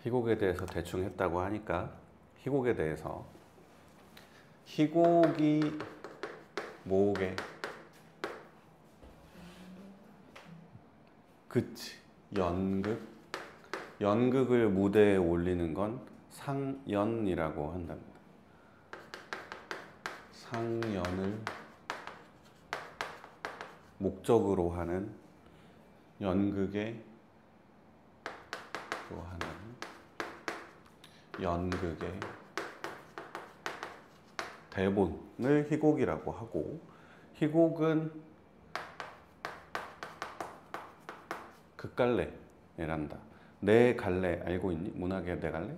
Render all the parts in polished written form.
희곡에 대해서 대충 했다고 하니까 희곡에 대해서 희곡이 뭐게? 그치, 연극. 연극을 무대에 올리는 건 상연이라고 한답니다. 상연을 목적으로 하는 연극의 대본을 희곡이라고 하고, 희곡은 극갈래란다. 네 갈래 알고 있니? 문학의 네 갈래?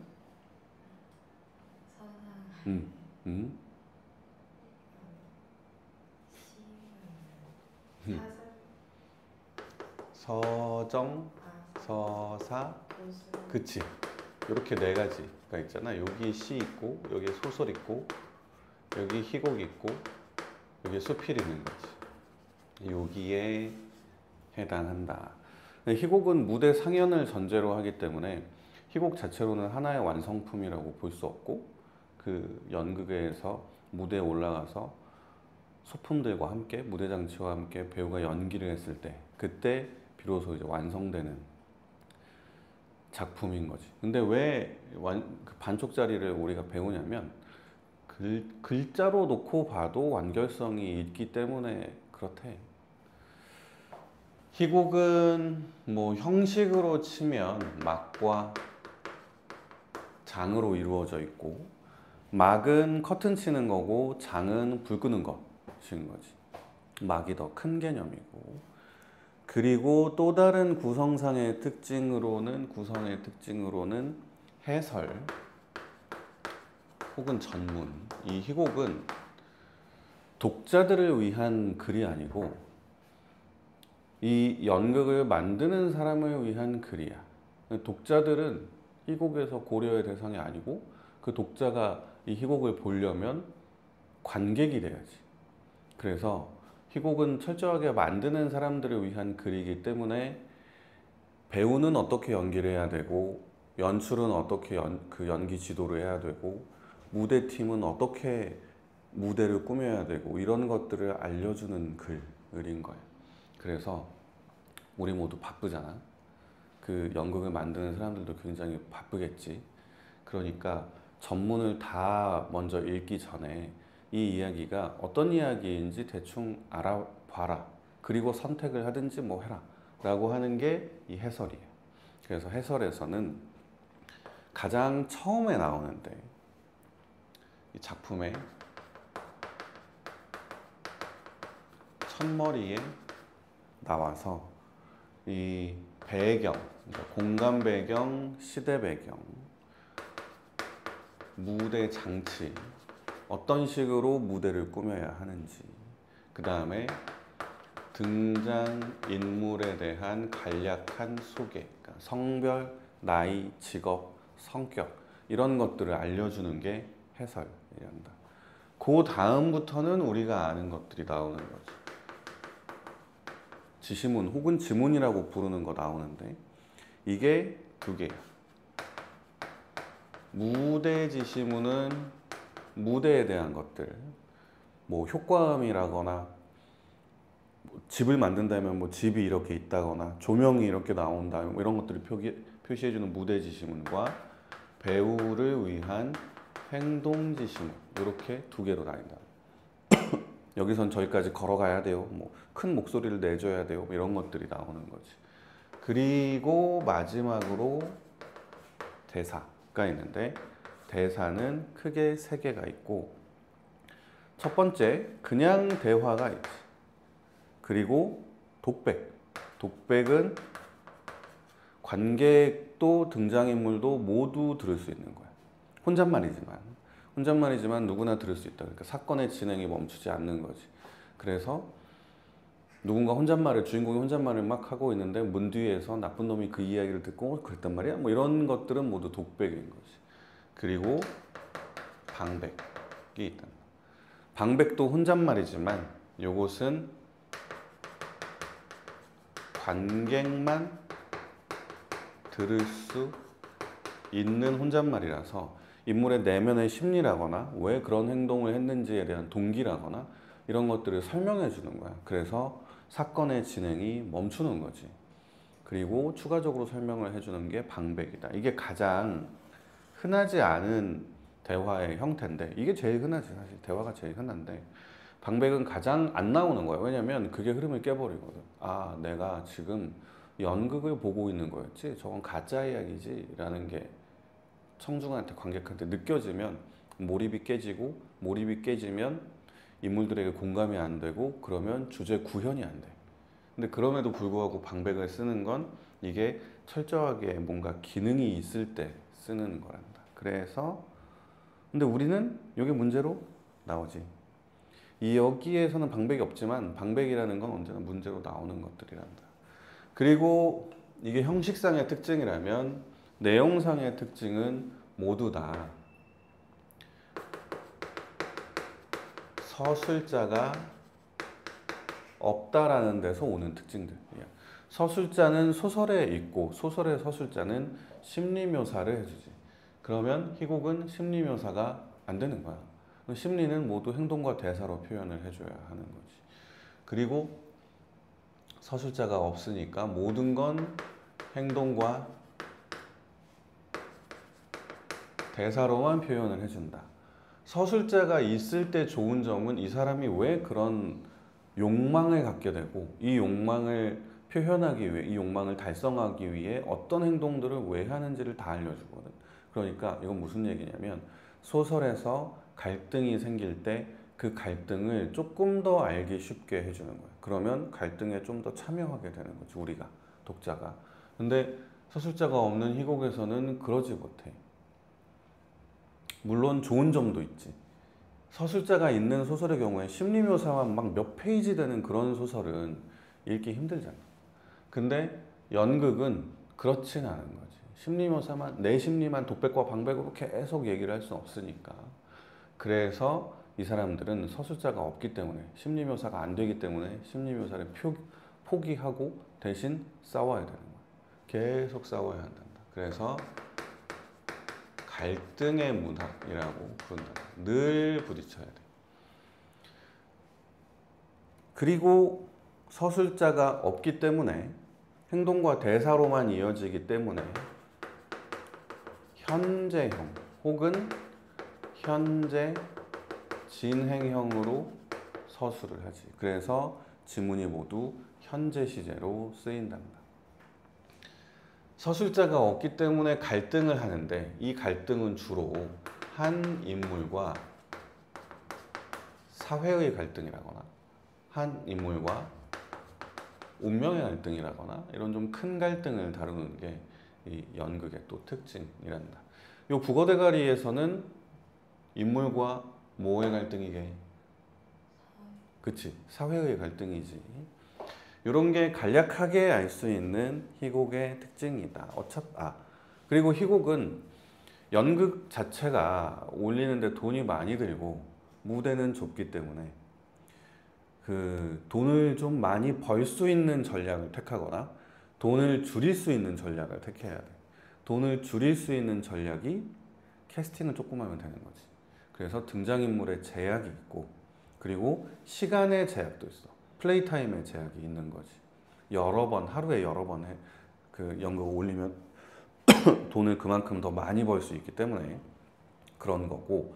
서정, 서사, 그치. 이렇게 네 가지가 있잖아. 여기 시 있고, 여기 소설 있고, 여기 희곡 있고, 여기 수필 있는 거지. 여기에 해당한다. 희곡은 무대 상연을 전제로 하기 때문에 희곡 자체로는 하나의 완성품이라고 볼 수 없고, 그 연극에서 무대에 올라가서 소품들과 함께, 무대 장치와 함께 배우가 연기를 했을 때, 그때 비로소 이제 완성되는 작품인 거지. 근데 왜 그 반쪽짜리를 우리가 배우냐면 글자로 놓고 봐도 완결성이 있기 때문에 그렇대. 희곡은 뭐 형식으로 치면 막과 장으로 이루어져 있고, 막은 커튼 치는 거고 장은 불 끄는 것인 거지. 막이 더 큰 개념이고, 그리고 또 다른 구성의 특징으로는 해설 혹은 전문. 이 희곡은 독자들을 위한 글이 아니고 이 연극을 만드는 사람을 위한 글이야. 독자들은 희곡에서 고려의 대상이 아니고, 그 독자가 이 희곡을 보려면 관객이 돼야지. 그래서 희곡은 철저하게 만드는 사람들을 위한 글이기 때문에 배우는 어떻게 연기를 해야 되고, 연출은 어떻게 그 연기 지도를 해야 되고, 무대팀은 어떻게 무대를 꾸며야 되고, 이런 것들을 알려주는 글인 거야. 그래서 우리 모두 바쁘잖아. 그 연극을 만드는 사람들도 굉장히 바쁘겠지. 그러니까 전문을 다 먼저 읽기 전에 이 이야기가 어떤 이야기인지 대충 알아봐라. 그리고 선택을 하든지 뭐 해라. 라고 하는 게 이 해설이에요. 그래서 해설에서는 가장 처음에 나오는데, 이 작품의 첫머리에 나와서 이 배경, 그러니까 공간 배경, 시대 배경, 무대 장치, 어떤 식으로 무대를 꾸며야 하는지, 그 다음에 등장 인물에 대한 간략한 소개, 그러니까 성별, 나이, 직업, 성격, 이런 것들을 알려주는 게 해설이란다. 그 다음부터는 우리가 아는 것들이 나오는 거지. 지시문 혹은 지문이라고 부르는 거 나오는데, 이게 두 개야. 무대 지시문은 무대에 대한 것들, 뭐 효과음이라거나, 집을 만든다면 뭐 집이 이렇게 있다거나 조명이 이렇게 나온다, 뭐 이런 것들을 표시해주는 무대 지시문과 배우를 위한 행동 지시문, 이렇게 두 개로 나뉜다. 여기선 저기까지 걸어가야 돼요, 뭐 큰 목소리를 내줘야 돼요, 이런 것들이 나오는 거지. 그리고 마지막으로 대사가 있는데, 대사는 크게 세 개가 있고, 첫 번째 그냥 대화가 있지. 그리고 독백은 관객도 등장인물도 모두 들을 수 있는 거야. 혼잣말이지만 누구나 들을 수 있다. 그러니까 사건의 진행이 멈추지 않는 거지. 그래서 누군가 주인공이 혼잣말을 막 하고 있는데 문 뒤에서 나쁜 놈이 그 이야기를 듣고 그랬단 말이야, 뭐 이런 것들은 모두 독백인 거지. 그리고 방백이 있다. 방백도 혼잣말이지만 이것은 관객만 들을 수 있는 혼잣말이라서 인물의 내면의 심리라거나 왜 그런 행동을 했는지에 대한 동기라거나 이런 것들을 설명해 주는 거야. 그래서 사건의 진행이 멈추는 거지. 그리고 추가적으로 설명을 해주는 게 방백이다. 이게 가장 흔하지 않은 대화의 형태인데 이게 제일 흔하지. 사실 대화가 제일 흔한데 방백은 가장 안 나오는 거야. 왜냐면 그게 흐름을 깨버리거든. 아, 내가 지금 연극을 보고 있는 거였지 저건 가짜 이야기지 라는 게 청중한테 관객한테 느껴지면 몰입이 깨지고 몰입이 깨지면 인물들에게 공감이 안 되고 그러면 주제 구현이 안 돼. 근데 그럼에도 불구하고 방백을 쓰는 건 이게 철저하게 뭔가 기능이 있을 때 쓰는 거란다. 그래서 근데 우리는 이게 문제로 나오지. 이 여기에서는 방백이 없지만 방백이라는 건 언제나 문제로 나오는 것들이란다. 그리고 이게 형식상의 특징이라면 내용상의 특징은 모두 다 서술자가 없다라는 데서 오는 특징들이야. 서술자는 소설에 있고 소설의 서술자는 심리묘사를 해주지. 그러면 희곡은 심리묘사가 안 되는 거야. 심리는 모두 행동과 대사로 표현을 해줘야 하는 거지. 그리고 서술자가 없으니까 모든 건 행동과 대사로만 표현을 해준다. 서술자가 있을 때 좋은 점은 이 사람이 왜 그런 욕망을 갖게 되고 이 욕망을 표현하기 위해 이 욕망을 달성하기 위해 어떤 행동들을 왜 하는지를 다 알려주거든. 그러니까 이건 무슨 얘기냐면 소설에서 갈등이 생길 때 그 갈등을 조금 더 알기 쉽게 해주는 거야. 그러면 갈등에 좀 더 참여하게 되는 거지 우리가 독자가. 근데 서술자가 없는 희곡에서는 그러지 못해. 물론 좋은 점도 있지. 서술자가 있는 소설의 경우에 심리묘사만 막 몇 페이지 되는 그런 소설은 읽기 힘들잖아. 근데 연극은 그렇진 않은 거지. 심리묘사만, 내 심리만 독백과 방백으로 계속 얘기를 할 수는 없으니까. 그래서 이 사람들은 서술자가 없기 때문에 심리묘사가 안 되기 때문에 심리묘사를 포기하고 대신 싸워야 되는 거야. 계속 싸워야 한단다. 그래서 갈등의 문학이라고 부른다. 늘 부딪혀야 돼. 그리고 서술자가 없기 때문에 행동과 대사로만 이어지기 때문에 현재형 혹은 현재 진행형으로 서술을 하지. 그래서 지문이 모두 현재 시제로 쓰인단다. 서술자가 없기 때문에 갈등을 하는데 이 갈등은 주로 한 인물과 사회의 갈등이라거나 한 인물과 운명의 갈등이라거나 이런 좀 큰 갈등을 다루는 게 이 연극의 또 특징이란다. 이 국어대가리에서는 인물과 뭐의 갈등이게? 그치, 사회의 갈등이지. 이런 게 간략하게 알 수 있는 희곡의 특징이다. 그리고 희곡은 연극 자체가 올리는데 돈이 많이 들고 무대는 좁기 때문에 그 돈을 좀 많이 벌 수 있는 전략을 택하거나 돈을 줄일 수 있는 전략을 택해야 돼. 돈을 줄일 수 있는 전략이 캐스팅을 조금 하면 되는 거지. 그래서 등장인물의 제약이 있고 그리고 시간의 제약도 있어. 플레이 타임의 제약이 있는 거지. 하루에 여러 번 그 연극을 올리면 돈을 그만큼 더 많이 벌 수 있기 때문에 그런 거고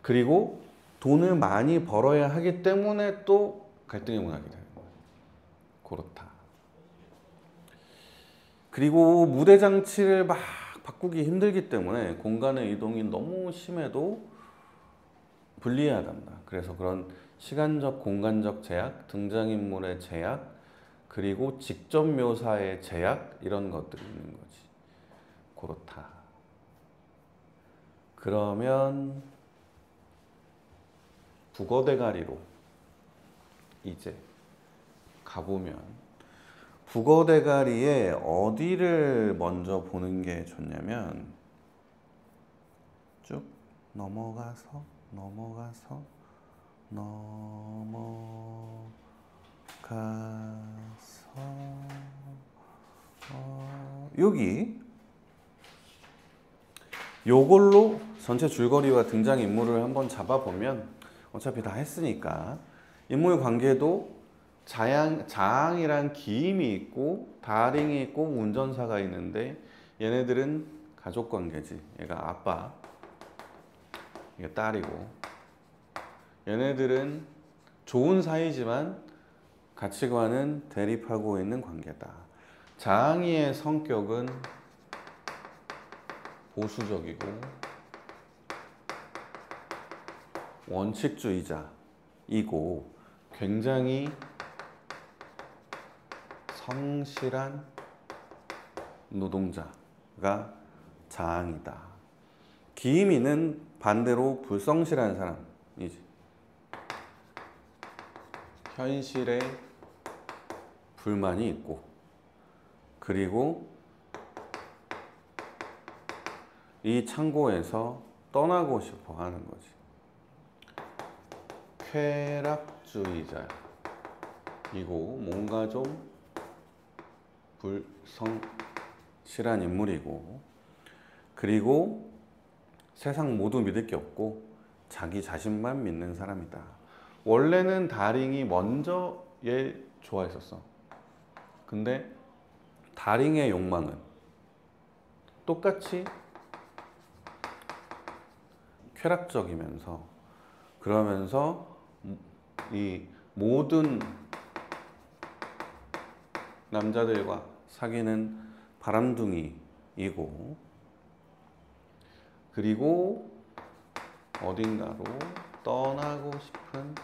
그리고 돈을 많이 벌어야 하기 때문에 또 갈등의 문학이 되는 거야. 그렇다. 그리고 무대 장치를 막 바꾸기 힘들기 때문에 공간의 이동이 너무 심해도 불리하단다. 그래서 그런 시간적, 공간적 제약, 등장인물의 제약, 그리고 직접 묘사의 제약 이런 것들이 있는 거지. 그렇다. 그러면 국어대가리로 이제 가보면 국어대가리에 어디를 먼저 보는 게 좋냐면 쭉 넘어가서 여기 요걸로 전체 줄거리와 등장인물을 한번 잡아보면 어차피 다 했으니까 인물 관계도 자항이란 기임이 있고 다링이 있고 운전사가 있는데 얘네들은 가족 관계지. 얘가 아빠, 이게 딸이고 얘네들은 좋은 사이지만 가치관은 대립하고 있는 관계다. 자항이의 성격은 보수적이고 원칙주의자이고 굉장히 성실한 노동자가 자항이다. 기임이는 반대로 불성실한 사람이지. 현실에 불만이 있고 그리고 이 창고에서 떠나고 싶어 하는 거지. 쾌락주의자이고 뭔가 좀 불성실한 인물이고 그리고 세상 모두 믿을 게 없고 자기 자신만 믿는 사람이다. 원래는 다링이 먼저 얘 좋아했었어. 근데 다링의 욕망은 똑같이 쾌락적이면서 그러면서 이 모든 남자들과 사귀는 바람둥이이고 그리고 어딘가로 떠나고 싶은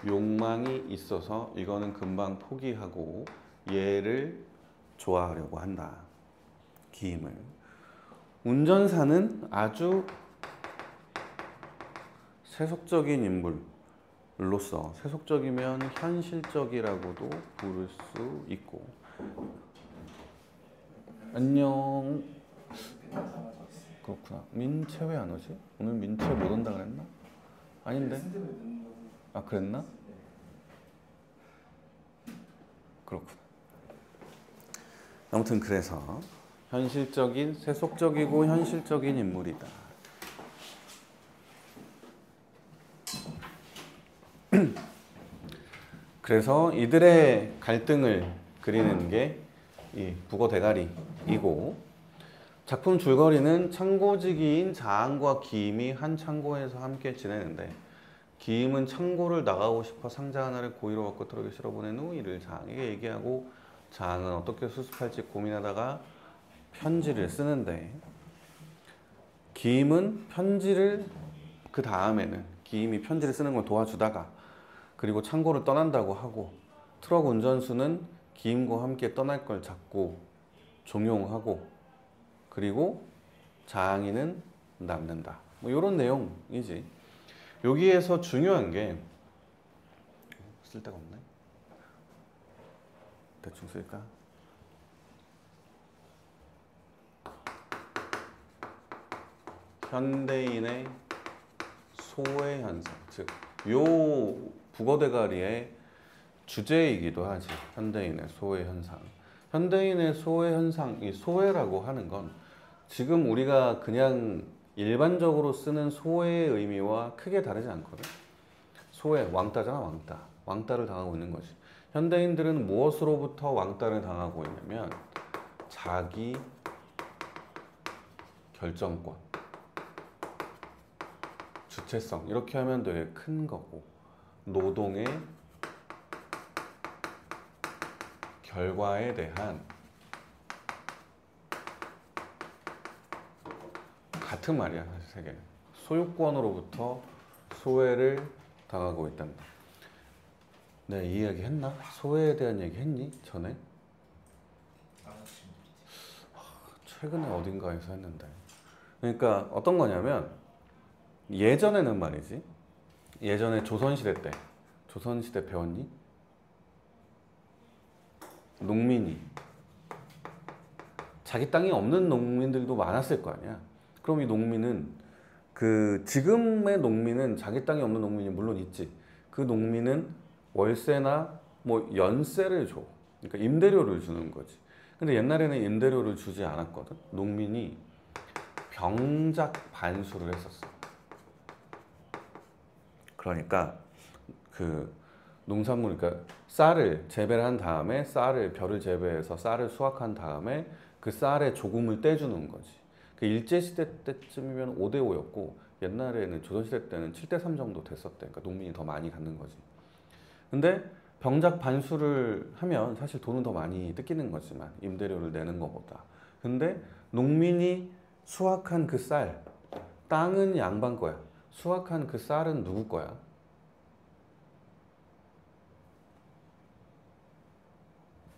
욕망이 있어서 이거는 금방 포기하고 얘를 좋아하려고 한다. 기임을. 운전사는 아주 세속적인 인물로서 세속적이면 현실적이라고도 부를 수 있고. 안녕. 그렇구나. 민채 왜 안 오지? 오늘 민채 못 온다 그랬나? 아닌데? 아 그랬나? 그렇구나. 아무튼 그래서 현실적인, 세속적이고 현실적인 인물이다. 그래서 이들의 갈등을 그리는 게 이 북어 대가리이고 작품 줄거리는 창고지기인 자항과 기임이 한 창고에서 함께 지내는데 기임은 창고를 나가고 싶어 상자 하나를 고의로 갖고 트럭에 실어보낸 후 이를 자항에게 얘기하고 자항은 어떻게 수습할지 고민하다가 편지를 쓰는데 기임은 편지를 그 다음에는 기임이 편지를 쓰는 걸 도와주다가 그리고 창고를 떠난다고 하고 트럭 운전수는 기임과 함께 떠날 걸 잡고 종용하고 그리고 자항이는 남는다. 뭐 이런 내용이지. 여기에서 중요한 게 쓸 데가 없네. 대충 쓸까? 현대인의 소외 현상, 즉 요 북어 대가리의 주제이기도 하지. 현대인의 소외 현상. 현대인의 소외 현상, 이 소외라고 하는 건 지금 우리가 그냥 일반적으로 쓰는 소외의 의미와 크게 다르지 않거든. 소외, 왕따잖아, 왕따. 왕따를 당하고 있는 거지. 현대인들은 무엇으로부터 왕따를 당하고 있냐면 자기 결정권, 주체성 이렇게 하면 되게 큰 거고 노동의 결과에 대한 같은 말이야 사실 세계 소유권으로부터 소외를 당하고 있단다. 네, 이 이야기 했나? 소외에 대한 얘기 했니? 전에? 최근에 어딘가에서 했는데 그러니까 어떤 거냐면 예전에는 말이지 예전에 조선시대 때 조선시대 배웠니? 농민이 자기 땅이 없는 농민들도 많았을 거 아니야. 그럼 이 농민은 그 지금의 농민은 자기 땅이 없는 농민이 물론 있지. 그 농민은 월세나 뭐 연세를 줘. 그러니까 임대료를 주는 거지. 근데 옛날에는 임대료를 주지 않았거든. 농민이 병작 반수를 했었어. 그러니까 그 농산물, 그러니까 쌀을 재배를 한 다음에 벼를 재배해서 쌀을 수확한 다음에 그 쌀에 조금을 떼주는 거지. 그 일제시대 때쯤이면 5대5였고 옛날에는 조선시대 때는 7대3 정도 됐었대. 그러니까 농민이 더 많이 갖는 거지. 근데 병작 반수를 하면 사실 돈은 더 많이 뜯기는 거지만 임대료를 내는 것보다. 근데 농민이 수확한 그 쌀, 땅은 양반 거야. 수확한 그 쌀은 누구 거야?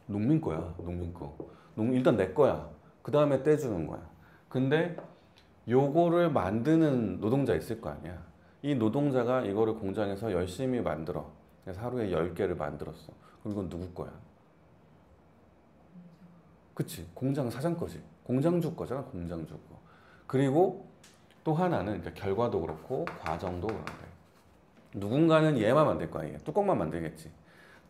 농민 거야. 농민 거. 일단 내 거야. 그 다음에 떼주는 거야. 근데 요거를 만드는 노동자 있을 거 아니야. 이 노동자가 이거를 공장에서 열심히 만들어. 그래서 하루에 10개를 만들었어. 그럼 이건 누구 거야? 그치? 공장 사장 거지. 공장주 거잖아. 공장주 거. 그리고 또 하나는 그러니까 결과도 그렇고 과정도 그런데 누군가는 얘만 만들 거 아니야. 뚜껑만 만들겠지.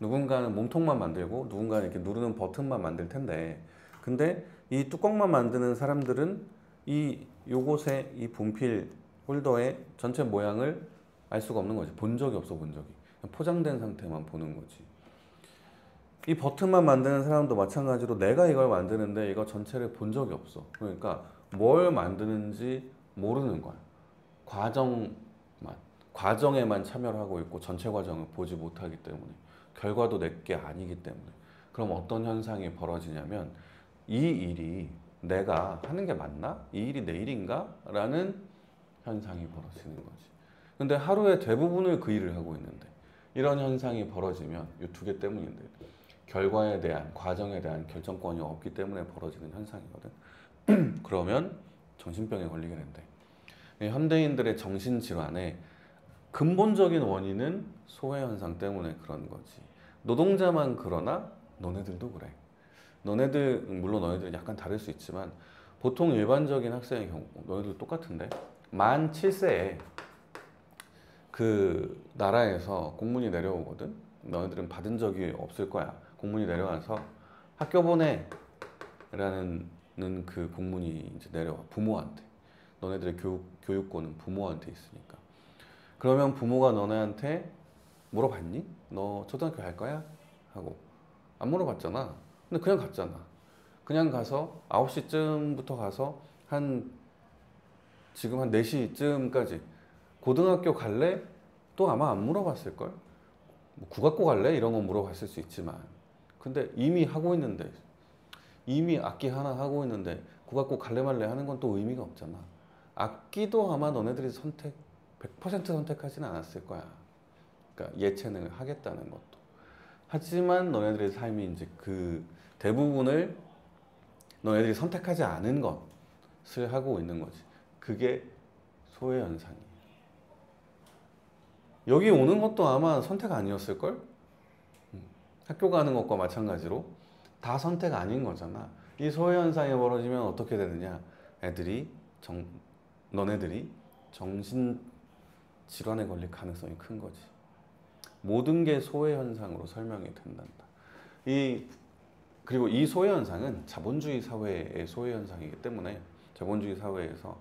누군가는 몸통만 만들고 누군가는 이렇게 누르는 버튼만 만들 텐데 근데 이 뚜껑만 만드는 사람들은 이 요곳에 이 분필 홀더의 전체 모양을 알 수가 없는 거지. 본 적이 없어, 본 적이. 포장된 상태만 보는 거지. 이 버튼만 만드는 사람도 마찬가지로 내가 이걸 만드는데 이거 전체를 본 적이 없어. 그러니까 뭘 만드는지 모르는 거야. 과정에만 참여를 하고 있고 전체 과정을 보지 못하기 때문에 결과도 내게 아니기 때문에 그럼 어떤 현상이 벌어지냐면 이 일이 내가 하는 게 맞나? 이 일이 내 일인가? 라는 현상이 벌어지는 거지. 근데 하루의 대부분을 그 일을 하고 있는데 이런 현상이 벌어지면 이 두 개 때문인데 결과에 대한 과정에 대한 결정권이 없기 때문에 벌어지는 현상이거든. 그러면 정신병에 걸리게 된대. 현대인들의 정신질환의 근본적인 원인은 소외현상 때문에 그런 거지. 노동자만 그러나 너네들도 그래. 물론 너네들은 약간 다를 수 있지만 보통 일반적인 학생의 경우 너네들 똑같은데 만 7세에 그 나라에서 공문이 내려오거든. 너희들은 받은 적이 없을 거야. 공문이 내려와서 학교 보내 라는 그 공문이 이제 내려와. 부모한테. 너네들의 교육권은 부모한테 있으니까. 그러면 부모가 너네한테 물어봤니? 너 초등학교 갈 거야? 하고 안 물어봤잖아. 근데 그냥 갔잖아. 그냥 가서 9시쯤부터 가서 지금 한 4시쯤까지 고등학교 갈래? 또 아마 안 물어봤을걸? 뭐 국악고 갈래? 이런 건 물어봤을 수 있지만 근데 이미 악기 하나 하고 있는데 국악고 갈래 말래 하는 건 또 의미가 없잖아. 악기도 아마 너네들이 100% 선택하지는 않았을 거야. 그러니까 예체능을 하겠다는 것도. 하지만 너네들의 삶이 이제 그 대부분을 너네들이 선택하지 않은 것을 하고 있는 거지. 그게 소외현상이에요. 여기 오는 것도 아마 선택 아니었을걸? 학교 가는 것과 마찬가지로 다 선택 아닌 거잖아. 이 소외현상이 벌어지면 어떻게 되느냐? 너네들이 정신질환에 걸릴 가능성이 큰 거지. 모든 게 소외현상으로 설명이 된단다. 그리고 이 소외현상은 자본주의 사회의 소외현상이기 때문에 자본주의 사회에서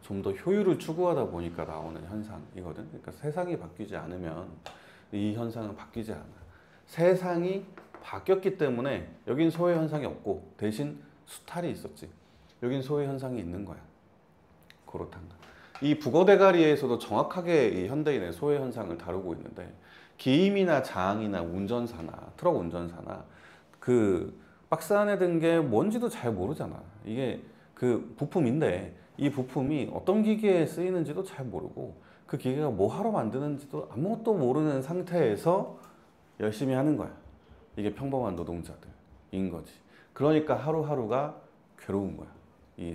좀 더 효율을 추구하다 보니까 나오는 현상이거든. 그러니까 세상이 바뀌지 않으면 이 현상은 바뀌지 않아. 세상이 바뀌었기 때문에 여긴 소외현상이 없고 대신 수탈이 있었지. 여긴 소외현상이 있는 거야. 그렇단다. 이 북어대가리에서도 정확하게 이 현대인의 소외현상을 다루고 있는데 기임이나 장이나 운전사나 트럭 운전사나 그 박스 안에 든 게 뭔지도 잘 모르잖아. 이게 그 부품인데 이 부품이 어떤 기계에 쓰이는지도 잘 모르고 그 기계가 뭐 하러 만드는지도 아무것도 모르는 상태에서 열심히 하는 거야. 이게 평범한 노동자들인 거지. 그러니까 하루하루가 괴로운 거야. 이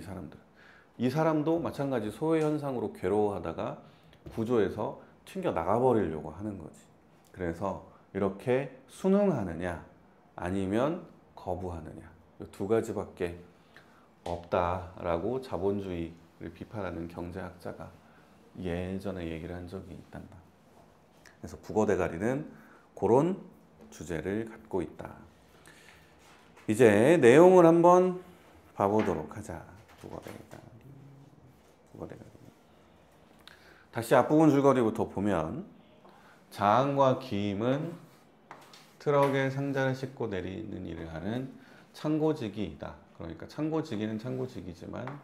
사람도 마찬가지 소외현상으로 괴로워하다가 구조에서 튕겨 나가버리려고 하는 거지. 그래서 이렇게 순응하느냐 아니면 거부하느냐 이 두 가지밖에 없다라고 자본주의를 비판하는 경제학자가 예전에 얘기를 한 적이 있단다. 그래서 북어대가리는 그런 주제를 갖고 있다. 이제 내용을 한번 봐보도록 하자. 북어대가리. 다시 앞부분 줄거리부터 보면 자항과 기임은 트럭에 상자를 싣고 내리는 일을 하는 창고직이다. 그러니까 창고직이는 창고직이지만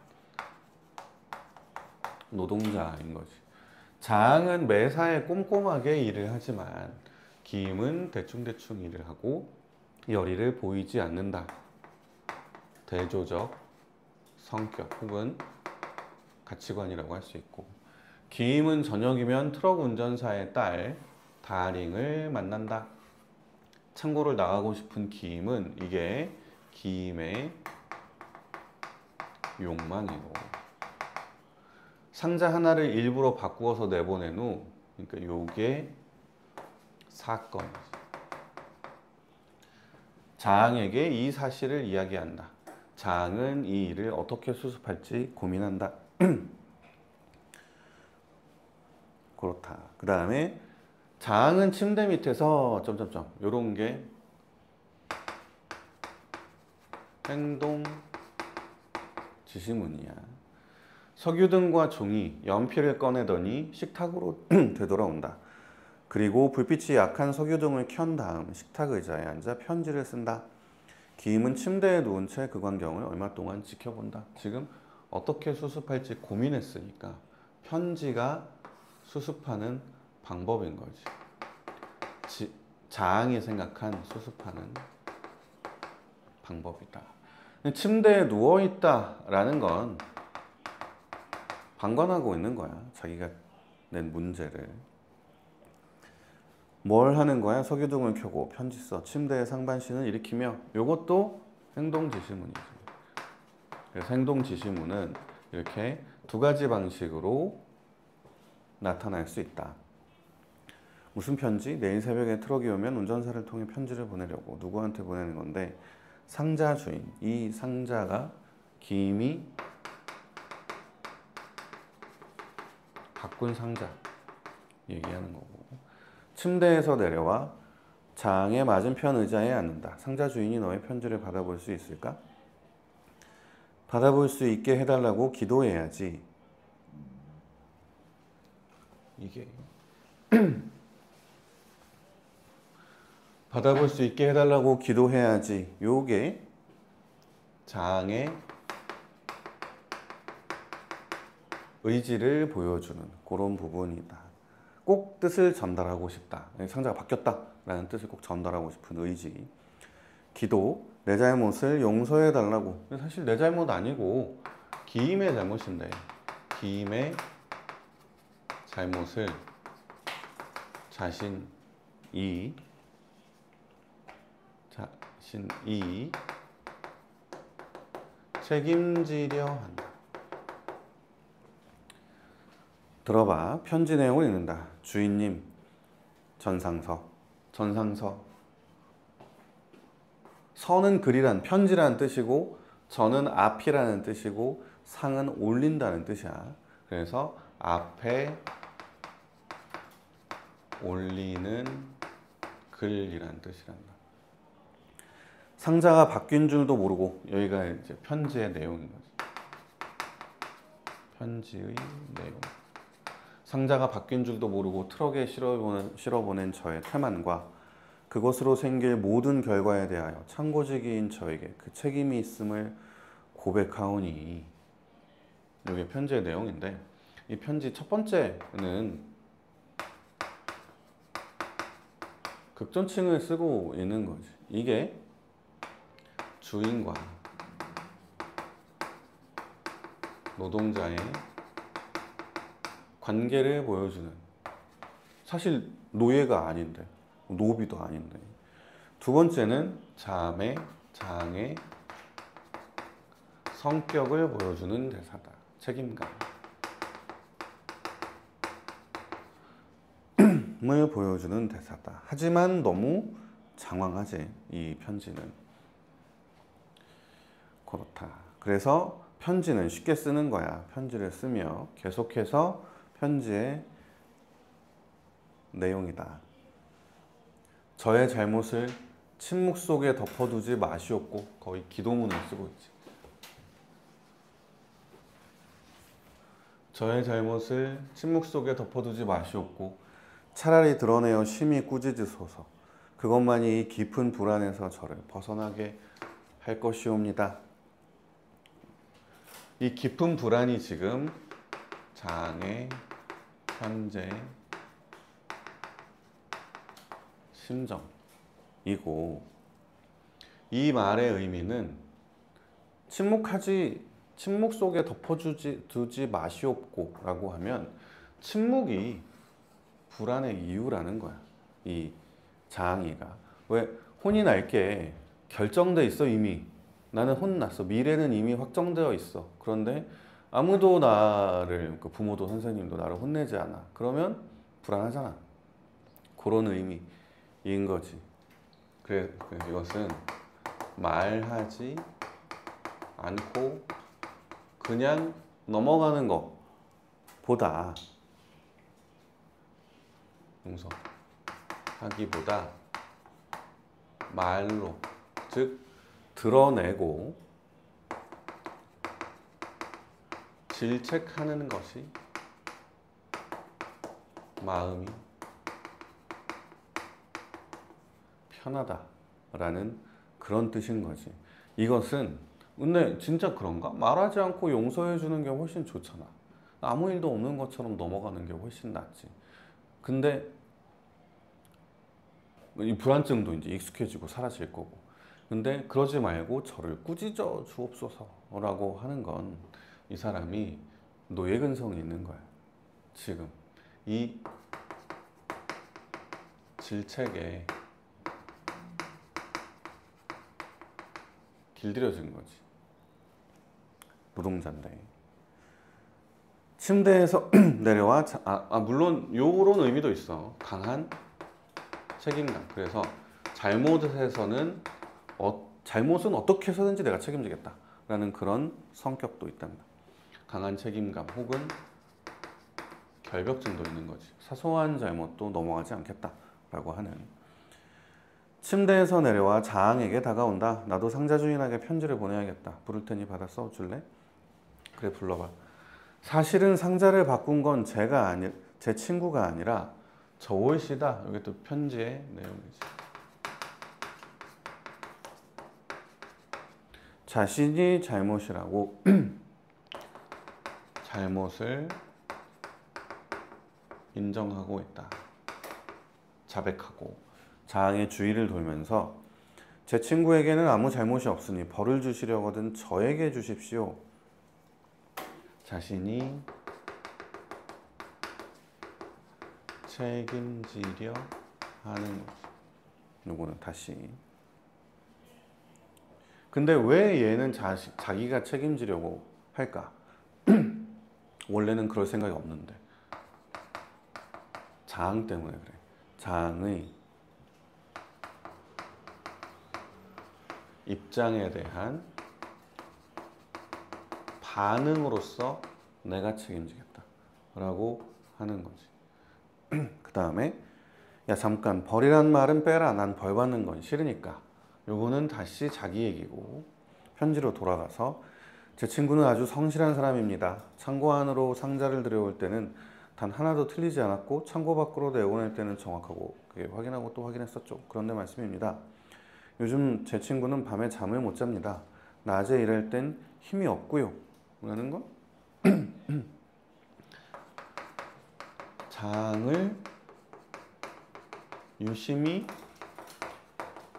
노동자인 거지. 자항은 매사에 꼼꼼하게 일을 하지만 기임은 대충대충 일을 하고 열의를 보이지 않는다. 대조적 성격 혹은 가치관이라고 할 수 있고, 기임은 저녁이면 트럭 운전사의 딸 다링을 만난다. 창고를 나가고 싶은 기임은 이게 기임의 욕망이고, 상자 하나를 일부러 바꾸어서 내보낸 후, 그러니까 요게 사건이지. 자항에게 이 사실을 이야기한다. 자항은 이 일을 어떻게 수습할지 고민한다. 그렇다. 그 다음에 자항은 침대 밑에서 점점점 요런 게 행동 지시문이야. 석유등과 종이, 연필을 꺼내더니 식탁으로 되돌아온다. 그리고 불빛이 약한 석유등을 켠 다음 식탁 의자에 앉아 편지를 쓴다. 기임은 침대에 누운 채 그 광경을 얼마 동안 지켜본다. 지금 어떻게 수습할지 고민했으니까 편지가 수습하는 방법인 거지. 자항이 생각한 수습하는 방법이다. 침대에 누워있다라는 건 방관하고 있는 거야. 자기가 낸 문제를. 뭘 하는 거야? 석유등을 켜고 편지 써. 침대에 상반신을 일으키며. 이것도 행동지시문이지. 그래서 행동지시문은 이렇게 두 가지 방식으로 나타날 수 있다. 무슨 편지? 내일 새벽에 트럭이 오면 운전사를 통해 편지를 보내려고. 누구한테 보내는 건데? 상자 주인. 이 상자가 기임이 바꾼 상자 얘기하는 거고, 침대에서 내려와 자항의 맞은편 의자에 앉는다. 상자 주인이 너의 편지를 받아볼 수 있을까? 받아볼 수 있게 해달라고 기도해야지. 이게 받아볼 수 있게 해달라고 기도해야지. 요게 자항의 의지를 보여주는 그런 부분이다. 꼭 뜻을 전달하고 싶다. 상자가 바뀌었다라는 뜻을 꼭 전달하고 싶은 의지. 기도, 내 잘못을 용서해달라고. 사실 내 잘못 아니고 기임의 잘못인데, 기임의 잘못을 자신이 책임지려 한다. 들어봐. 편지 내용을 읽는다. 주인님, 전상서. 서는 글이란 편지라는 뜻이고, 전은 앞이라는 뜻이고, 상은 올린다는 뜻이야. 그래서 앞에 올리는 글이라는 뜻이란다. 상자가 바뀐 줄도 모르고, 여기가 이제 편지의 내용인 거지. 편지의 내용. 상자가 바뀐 줄도 모르고 트럭에 실어보낸 저의 태만과 그것으로 생길 모든 결과에 대하여 창고직인 저에게 그 책임이 있음을 고백하오니. 이게 편지의 내용인데, 이 편지 첫 번째는 극존칭을 쓰고 있는 거지. 이게 주인과 노동자의 관계를 보여주는, 사실 노예가 아닌데, 노비도 아닌데. 두 번째는 자항의 성격을 보여주는 대사다. 책임감을 보여주는 대사다. 하지만 너무 장황하지, 이 편지는. 그렇다. 그래서 편지는 쉽게 쓰는 거야. 편지를 쓰며 계속해서 편지의 내용이다. 저의 잘못을 침묵 속에 덮어두지 마시옵고. 거의 기도문을 쓰고 있지. 저의 잘못을 침묵 속에 덮어두지 마시옵고 차라리 드러내어 심히 꾸짖으소서. 그것만이 이 깊은 불안에서 저를 벗어나게 할 것이옵니다. 이 깊은 불안이 지금 장의 현재 심정이고, 이 말의 의미는 침묵 속에 두지 마시옵고 라고 하면 침묵이 불안의 이유라는 거야. 이 장이가 왜 혼이 날 게 결정돼 있어. 이미 나는 혼났어. 미래는 이미 확정되어 있어. 그런데 아무도 나를, 그 부모도 선생님도 나를 혼내지 않아. 그러면 불안하잖아. 그런 의미인 거지. 그래서 이것은 말하지 않고 그냥 넘어가는 것보다, 용서하기보다 말로, 즉 드러내고 질책하는 것이 마음이 편하다라는 그런 뜻인 거지. 이것은 근데 진짜 그런가? 말하지 않고 용서해 주는 게 훨씬 좋잖아. 아무 일도 없는 것처럼 넘어가는 게 훨씬 낫지. 근데 이 불안증도 이제 익숙해지고 사라질 거고. 근데 그러지 말고 저를 꾸짖어 주옵소서라고 하는 건 이 사람이 노예근성이 있는 거야. 지금 이 질책에 길들여진 거지. 노동자인데 침대에서 내려와 물론 요런 의미도 있어. 강한 책임감. 그래서 잘못은 어떻게 해서든지 내가 책임지겠다 라는 그런 성격도 있답니다. 강한 책임감 혹은 결벽증도 있는 거지. 사소한 잘못도 넘어가지 않겠다 라고 하는. 침대에서 내려와 자항에게 다가온다. 나도 상자 주인에게 편지를 보내야겠다. 부를 테니 받아 써줄래? 그래, 불러봐. 사실은 상자를 바꾼 건 제 친구가 아니라 저올시다. 이게 또 편지의 내용이지. 자신이 잘못이라고 잘못을 인정하고 있다. 자백하고 자항의 주위를 돌면서 제 친구에게는 아무 잘못이 없으니 벌을 주시려거든 저에게 주십시오. 자신이 책임지려 하는 거지. 요거는 다시. 근데 왜 얘는 자기가 책임지려고 할까? 원래는 그럴 생각이 없는데. 자항 때문에 그래. 자항의 입장에 대한 반응으로서 내가 책임지겠다 라고 하는 거지. 그 다음에 야 잠깐, 벌이란 말은 빼라. 난 벌 받는 건 싫으니까. 요거는 다시 자기 얘기고, 편지로 돌아가서 제 친구는 아주 성실한 사람입니다. 창고 안으로 상자를 들여올 때는 단 하나도 틀리지 않았고 창고 밖으로 내보낼 때는 정확하고 확인하고 또 확인했었죠. 그런데 말씀입니다. 요즘 제 친구는 밤에 잠을 못 잡니다. 낮에 일할 땐 힘이 없고요. 라는 건 장을 유심히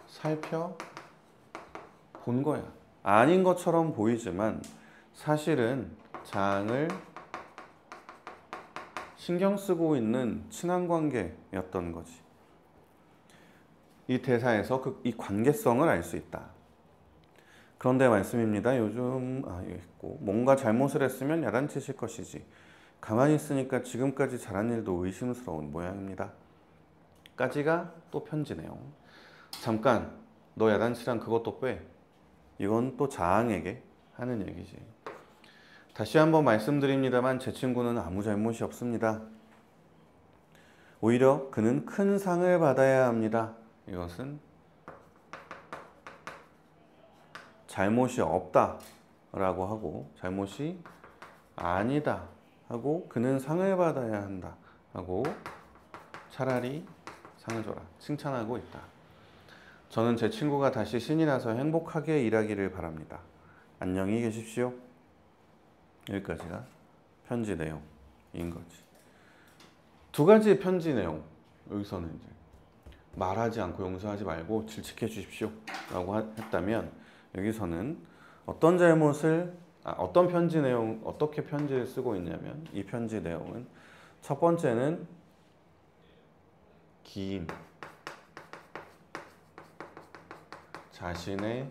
살펴본 거야. 아닌 것처럼 보이지만 사실은 장을 신경 쓰고 있는 친한 관계였던 거지. 이 대사에서 이 관계성을 알 수 있다. 그런데 말씀입니다. 요즘 있고 뭔가 잘못을 했으면 야단치실 것이지. 가만히 있으니까 지금까지 잘한 일도 의심스러운 모양입니다. 까지가 또 편지 내용. 잠깐, 너 야단치란 그것도 빼. 이건 또 자항에게 하는 얘기지. 다시 한번 말씀드립니다만 제 친구는 아무 잘못이 없습니다. 오히려 그는 큰 상을 받아야 합니다. 이것은 잘못이 없다 라고 하고 잘못이 아니다 하고 그는 상을 받아야 한다 하고 차라리 상을 줘라 칭찬하고 있다. 저는 제 친구가 다시 신이 나서 행복하게 일하기를 바랍니다. 안녕히 계십시오. 여기까지가 편지 내용인 거지. 두 가지의 편지 내용. 여기서는 이제 말하지 않고 용서하지 말고 질책해 주십시오 라고 했다면, 여기서는 어떤 잘못을 어떤 편지 내용, 어떻게 편지를 쓰고 있냐면, 이 편지 내용은 첫 번째는 기임, 자신의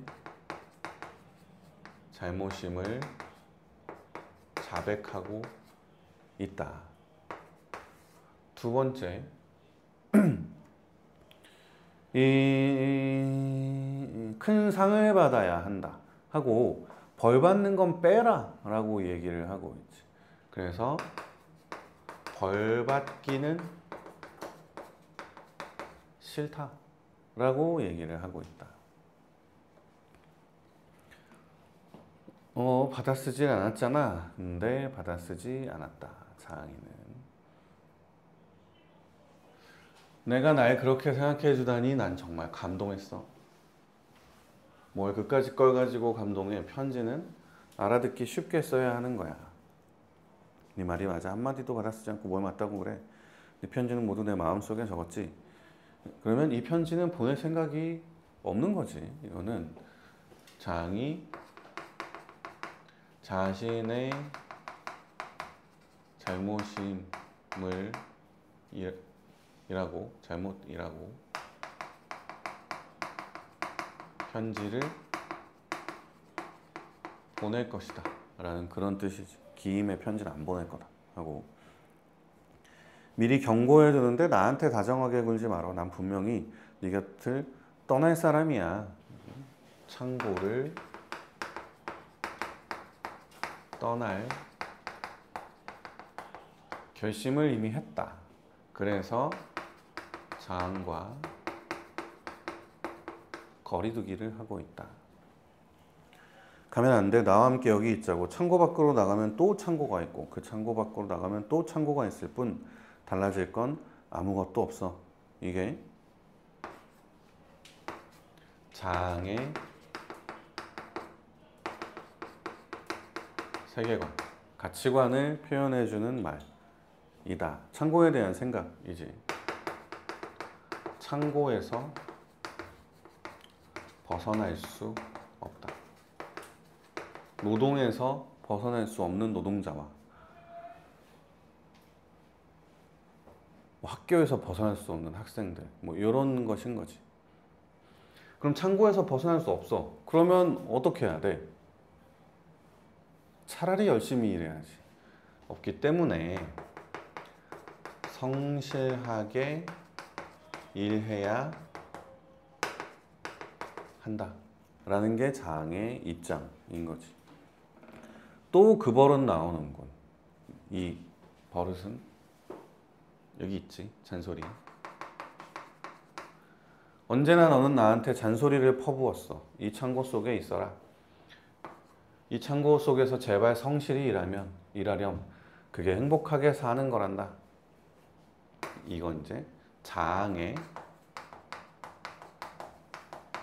잘못임을 자백하고 있다. 두 번째, 이 큰 상을 받아야 한다 하고 벌 받는 건 빼라 라고 얘기를 하고 있지. 그래서 벌 받기는 싫다 라고 얘기를 하고 있다. 받아쓰질 않았잖아. 근데 받아쓰지 않았다. 자항이는 내가 날 그렇게 생각해 주다니 난 정말 감동했어. 뭘 그까짓 걸 가지고 감동해. 편지는 알아듣기 쉽게 써야 하는 거야. 네 말이 맞아. 한마디도 받아쓰지 않고 뭘 맞다고 그래. 네 편지는 모두 내 마음속에 적었지. 그러면 이 편지는 보낼 생각이 없는 거지. 이거는 자항이 자신의 잘못임을 잘못이라고 편지를 보낼 것이다 라는 그런 뜻이지. 기임의 편지는 안 보낼 거다 하고, 미리 경고해 주는데 나한테 다정하게 굴지 마라. 난 분명히 네 곁을 떠날 사람이야. 창고를 떠날 결심을 이미 했다. 그래서 자항과 거리두기를 하고 있다. 가면 안 돼. 나와 함께 여기 있자고. 창고 밖으로 나가면 또 창고가 있고, 그 창고 밖으로 나가면 또 창고가 있을 뿐 달라질 건 아무것도 없어. 이게 자항의 세계관, 가치관을 표현해주는 말이다. 창고에 대한 생각이지. 창고에서 벗어날 수 없다. 노동에서 벗어날 수 없는 노동자와 학교에서 벗어날 수 없는 학생들, 이런 것인 거지. 그럼 창고에서 벗어날 수 없어. 그러면 어떻게 해야 돼? 차라리 열심히 일해야지. 없기 때문에 성실하게 일해야 한다 라는 게 자항의 입장인 거지. 또 그 버릇 나오는군. 이 버릇은 여기 있지. 잔소리. 언제나 너는 나한테 잔소리를 퍼부었어. 이 창고 속에 있어라. 이 창고 속에서 제발 성실히 일하렴. 그게 행복하게 사는 거란다. 이건 이제 자항의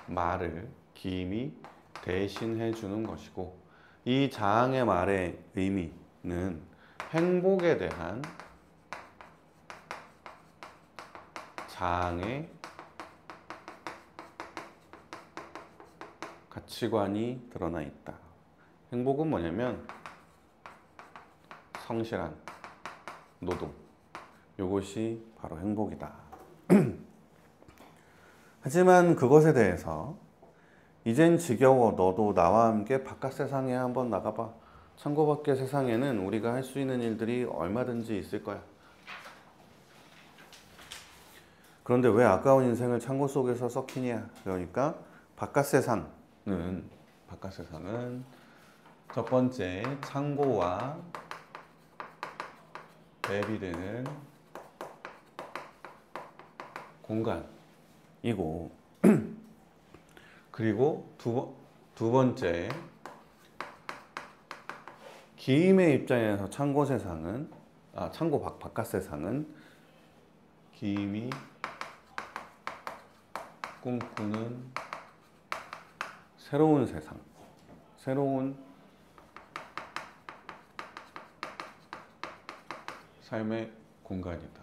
말을 기임이 대신해 주는 것이고, 이 자항의 말의 의미는 행복에 대한 자항의 가치관이 드러나 있다. 행복은 뭐냐면 성실한 노동, 이것이 바로 행복이다. 하지만 그것에 대해서 이젠 지겨워. 너도 나와 함께 바깥 세상에 한번 나가봐. 창고 밖의 세상에는 우리가 할 수 있는 일들이 얼마든지 있을 거야. 그런데 왜 아까운 인생을 창고 속에서 썩히냐. 그러니까 바깥 세상은 첫 번째 창고와 대비되는 공간이고, 그리고 두 번째 기임의 입장에서 창고 세상은 창고 바깥 세상은 기임이 꿈꾸는 새로운 세상, 새로운 삶의 공간이다.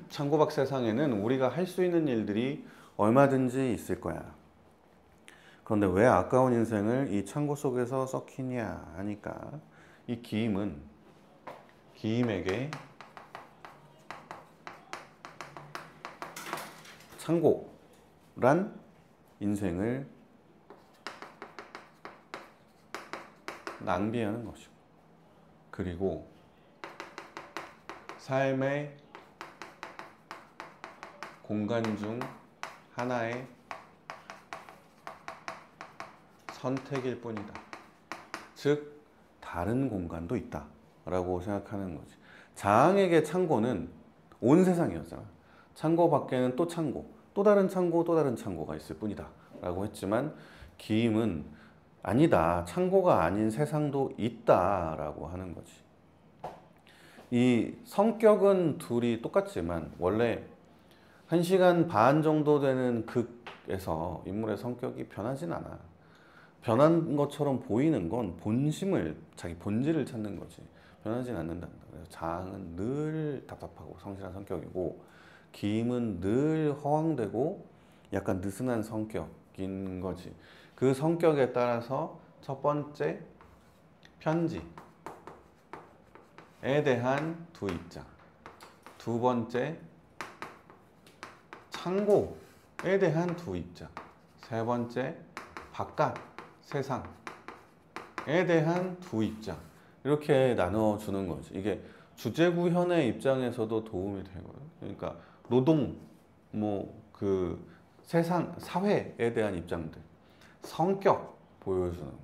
창고 밖 세상에는 우리가 할 수 있는 일들이 얼마든지 있을 거야. 그런데 왜 아까운 인생을 이 창고 속에서 썩히냐 하니까 이 기임에게 창고란 인생을 낭비하는 것이고, 그리고 삶의 공간 중 하나의 선택일 뿐이다. 즉 다른 공간도 있다 라고 생각하는 거지. 자항에게 창고는 온 세상이었잖아. 창고 밖에는 또 창고, 또 다른 창고, 또 다른 창고가 있을 뿐이다 라고 했지만 기임은 아니다, 창고가 아닌 세상도 있다 라고 하는 거지. 이 성격은 둘이 똑같지만 원래 1시간 반 정도 되는 극에서 인물의 성격이 변하진 않아. 변한 것처럼 보이는 건 자기 본질을 찾는 거지. 변하진 않는다. 그래서 자항은 늘 답답하고 성실한 성격이고, 기임은 늘 허황되고 약간 느슨한 성격인 거지. 그 성격에 따라서 첫 번째 편지에 대한 두 입장, 두 번째 창고에 대한 두 입장, 세 번째 바깥 세상에 대한 두 입장, 이렇게 나눠주는 거지. 이게 주제구현의 입장에서도 도움이 되거든. 그러니까 노동, 그 세상, 사회에 대한 입장들, 성격 보여주는 거.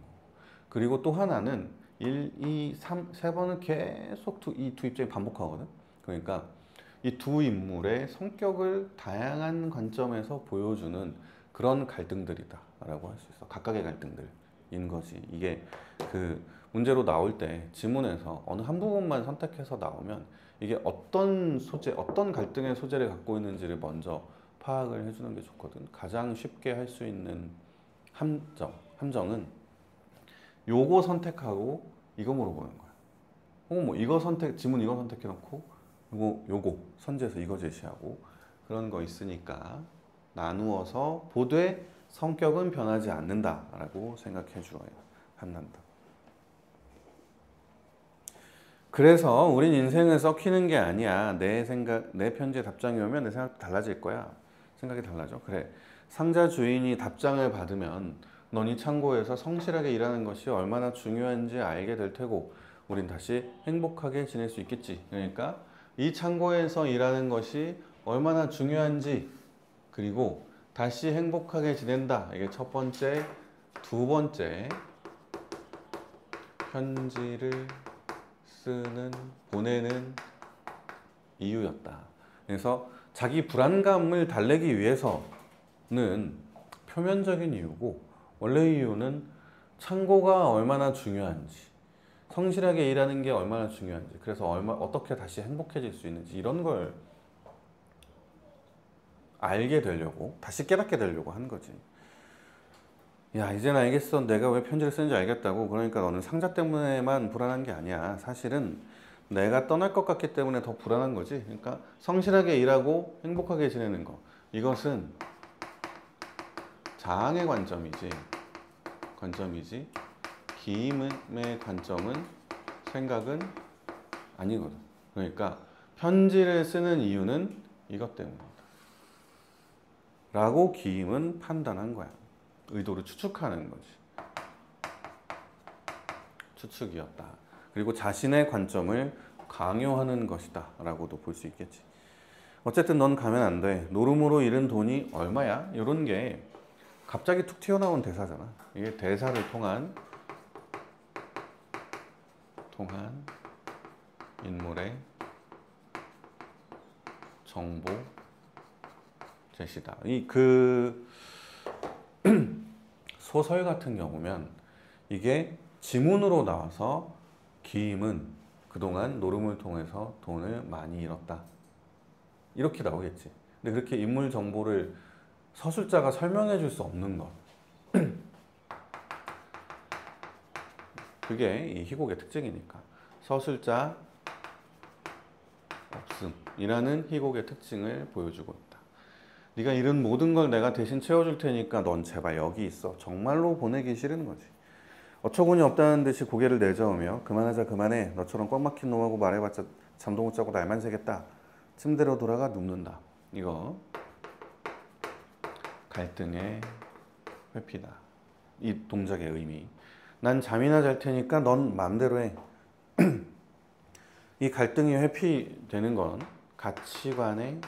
그리고 또 하나는 1, 2, 3, 세 번을 계속 이 두 입장이 반복하거든. 그러니까 이 두 인물의 성격을 다양한 관점에서 보여주는 그런 갈등들이다 라고 할 수 있어. 각각의 갈등들인 거지. 이게 그 문제로 나올 때 지문에서 어느 한 부분만 선택해서 나오면 이게 어떤 소재, 어떤 갈등의 소재를 갖고 있는지를 먼저 파악을 해주는 게 좋거든. 가장 쉽게 할 수 있는 함정은 요거 선택하고 이거 물어보는 거야. 혹은 이거 지문 이거 선택해놓고 요거 선지에서 이거 제시하고 그런 거 있으니까 나누어서 보되 성격은 변하지 않는다라고 생각해 주어야 한다. 그래서 우린 인생을 썩히는 게 아니야. 내 편지에 답장이 오면 내 생각도 달라질 거야. 생각이 달라져. 그래. 상자 주인이 답장을 받으면 넌 이 창고에서 성실하게 일하는 것이 얼마나 중요한지 알게 될 테고 우린 다시 행복하게 지낼 수 있겠지. 그러니까 이 창고에서 일하는 것이 얼마나 중요한지, 그리고 다시 행복하게 지낸다. 이게 첫 번째. 두 번째, 편지를 보내는 이유였다. 그래서 자기 불안감을 달래기 위해서는 표면적인 이유고, 원래 이유는 창고가 얼마나 중요한지, 성실하게 일하는 게 얼마나 중요한지, 그래서 어떻게 다시 행복해질 수 있는지, 이런 걸 알게 되려고, 다시 깨닫게 되려고 한 거지. 야, 이제는 알겠어. 내가 왜 편지를 쓰는지 알겠다고. 그러니까 너는 상자 때문에만 불안한 게 아니야. 사실은 내가 떠날 것 같기 때문에 더 불안한 거지. 그러니까 성실하게 일하고 행복하게 지내는 거, 이것은 자항의 관점이지 기임의 관점은, 생각은 아니거든. 그러니까 편지를 쓰는 이유는 이것 때문이다 라고 기임은 판단한 거야. 의도를 추측하는 거지. 추측이었다. 그리고 자신의 관점을 강요하는 것이다 라고도 볼 수 있겠지. 어쨌든 넌 가면 안 돼. 노름으로 잃은 돈이 얼마야? 이런 게 갑자기 툭 튀어나온 대사잖아. 이게 대사를 통한 인물의 정보 제시다. 소설 같은 경우면 이게 지문으로 나와서 기임은 그동안 노름을 통해서 돈을 많이 잃었다. 이렇게 나오겠지. 근데 그렇게 인물 정보를 서술자가 설명해 줄 수 없는 것. 그게 이 희곡의 특징이니까. 서술자 없음이라는 희곡의 특징을 보여주고 있다. 네가 잃은 모든 걸 내가 대신 채워줄 테니까 넌 제발 여기 있어. 정말로 보내기 싫은 거지. 어처구니 없다는 듯이 고개를 내저으며 그만하자 그만해. 너처럼 꽉 막힌 놈하고 말해봤자 잠도 못 자고 날만 새겠다. 침대로 돌아가 눕는다. 이거 갈등의 회피다. 이 동작의 의미. 난 잠이나 잘 테니까 넌 마음대로 해. 이 갈등이 회피되는 건 가치관의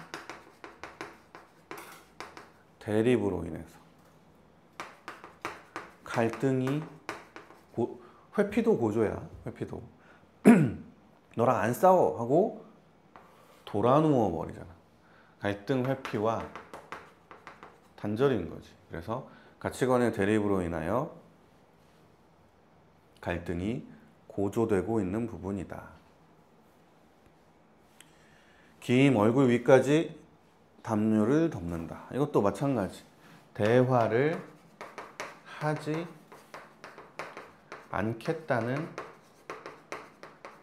대립으로 인해서 갈등이 회피도 고조야. 회피도 너랑 안 싸워 하고 돌아누워 버리잖아. 갈등 회피와 단절인 거지. 그래서 가치관의 대립으로 인하여 갈등이 고조되고 있는 부분이다. 기임 얼굴 위까지 담요를 덮는다. 이것도 마찬가지. 대화를 하지 않겠다는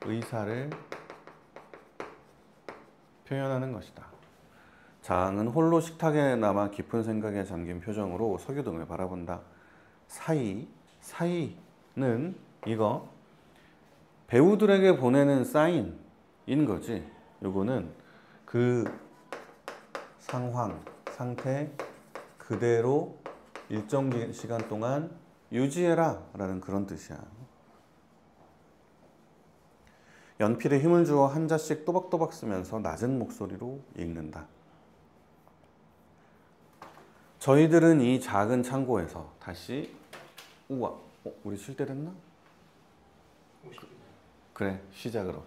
의사를 표현하는 것이다. 자항은 홀로 식탁에 남아 깊은 생각에 잠긴 표정으로 석유등을 바라본다. 사이는 이거 배우들에게 보내는 사인인 거지. 요거는 그 상태 그대로 일정 시간 동안 유지해라 라는 그런 뜻이야. 연필에 힘을 주어 한 자씩 또박또박 쓰면서 낮은 목소리로 읽는다. 저희들은 이 작은 창고에서 다시 우와, 우리 쉴 때 됐나? 그래, 시작으로.